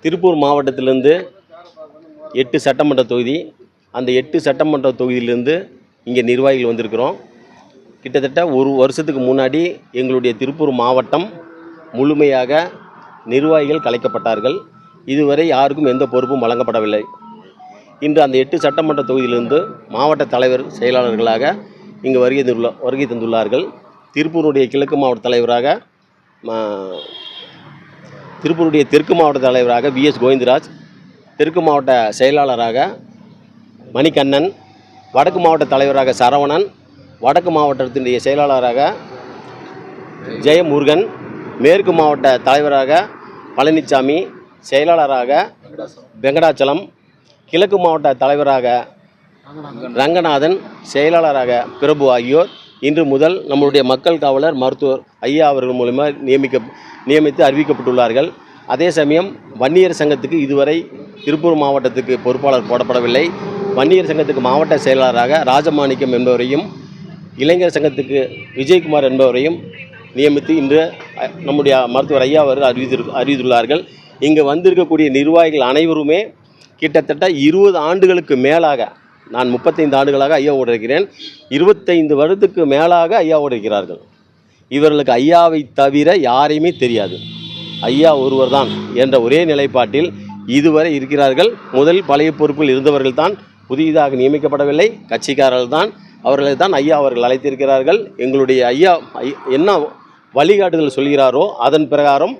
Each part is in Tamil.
திருப்பூர் மாவட்டத்திலிருந்து 8 சட்டமன்ற தொகுதி, அந்த 8 சட்டமன்ற தொகுதியிலிருந்து இங்கே நிர்வாகிகள் வந்திருக்கிறோம். கிட்டத்தட்ட ஒரு வருஷத்துக்கு முன்னாடி எங்களுடைய திருப்பூர் மாவட்டம் முழுமையாக நிர்வாகிகள் கலைக்கப்பட்டார்கள். இதுவரை யாருக்கும் எந்த பொறுப்பும் வழங்கப்படவில்லை. இன்று அந்த 8 சட்டமன்ற தொகுதியிலிருந்து மாவட்ட தலைவர் செயலாளர்களாக இங்கு வருகை தந்துள்ளார்கள். திருப்பூருடைய கிழக்கு மாவட்ட தலைவராக திருப்பூருடைய தெற்கு மாவட்ட தலைவராக VS கோவிந்தராஜ், தெற்கு மாவட்ட செயலாளராக மணிகண்ணன், வடக்கு மாவட்ட தலைவராக சரவணன், வடக்கு மாவட்டத்தினுடைய செயலாளராக ஜெயமுருகன், மேற்கு மாவட்ட தலைவராக பழனிசாமி, செயலாளராக வெங்கடாச்சலம், கிழக்கு மாவட்ட தலைவராக ரங்கநாதன், செயலாளராக பிரபு ஆகியோர் இன்று முதல் நம்முடைய மக்கள் காவலர் மருத்துவர் ஐயா அவர்கள் மூலமாக நியமித்து அறிவிக்கப்பட்டுள்ளார்கள். அதே சமயம் வன்னியர் சங்கத்துக்கு இதுவரை திருப்பூர் மாவட்டத்துக்கு பொறுப்பாளர் போடப்படவில்லை. வன்னியர் சங்கத்துக்கு மாவட்ட செயலாளராக ராஜமாணிக்கம் என்பவரையும், இளைஞர் சங்கத்துக்கு விஜயகுமார் என்பவரையும் நியமித்து இன்று நம்முடைய மருத்துவர் ஐயா அவர்கள் அறிவித்துள்ளார்கள். இங்கு வந்திருக்கக்கூடிய நிர்வாகிகள் அனைவருமே கிட்டத்தட்ட 20 ஆண்டுகளுக்கு மேலாக, நான் 35 ஆண்டுகளாக ஐயாவோடு இருக்கிறேன், 25 வருடத்துக்கு மேலாக ஐயாவோடு இருக்கிறார்கள். இவர்களுக்கு ஐயாவை தவிர யாரையுமே தெரியாது. ஐயா ஒருவர் தான் என்ற ஒரே நிலைப்பாட்டில் இதுவரை இருக்கிறார்கள். முதல் பழைய பொறுப்பில் இருந்தவர்கள் தான், புதிதாக நியமிக்கப்படவில்லை, கட்சிக்காரர்கள் தான். அவர்களை தான் ஐயா அவர்கள் அழைத்திருக்கிறார்கள். எங்களுடைய ஐயா என்ன வழிகாட்டுதல் சொல்கிறாரோ அதன் பிரகாரம்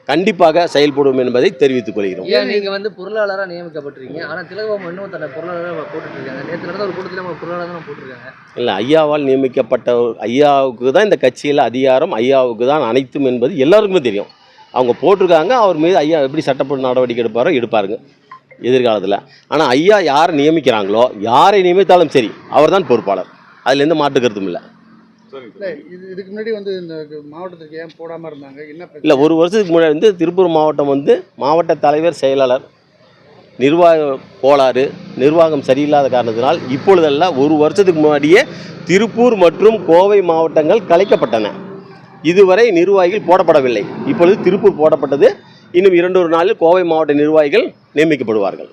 கண்டிப்பாக செயல்படும் என்பதை தெரிவித்துக் கொள்கிறோம். நீங்க வந்து பொருளாளராக நியமிக்கப்பட்டிருக்கீங்க, ஆனால் திலகபாபு இன்னும் தன்னை பொருளாளராக போட்டுருக்காங்க. நேற்று நடந்த ஒரு கூட்டத்தில் பொருளாளராக தான் போட்டிருக்காங்க. இல்லை, ஐயாவால் நியமிக்கப்பட்ட ஐயாவுக்கு தான் இந்த கட்சியில் அதிகாரம், ஐயாவுக்கு தான் அனைத்தும் என்பது எல்லாருக்குமே தெரியும். அவங்க போட்டிருக்காங்க. அவர் மீது ஐயா எப்படி சட்டப்படி நடவடிக்கை எடுப்பாருங்க எதிர்காலத்தில். ஆனால் ஐயா யாரை நியமிக்கிறாங்களோ, யாரை நியமித்தாலும் சரி, அவர் தான் பொறுப்பாளர். அதில் எந்த மாற்று கருத்தும் இல்லை. இதுக்கு முன்னாடி வந்து இந்த மாவட்டத்துக்கு ஏன் போடாமல் இருந்தாங்க? என்ன இல்லை, ஒரு வருஷத்துக்கு முன்னாடி வந்து திருப்பூர் மாவட்டம் வந்து மாவட்ட தலைவர் செயலாளர் நிர்வாக கோளாறு, நிர்வாகம் சரியில்லாத காரணத்தினால் இப்பொழுதெல்லாம் ஒரு வருஷத்துக்கு முன்னாடியே திருப்பூர் மற்றும் கோவை மாவட்டங்கள் கலைக்கப்பட்டன. இதுவரை நிர்வாகிகள் போடப்படவில்லை. இப்பொழுது திருப்பூர் போடப்பட்டது. இன்னும் 2 நாளில் கோவை மாவட்ட நிர்வாகிகள் நியமிக்கப்படுவார்கள்.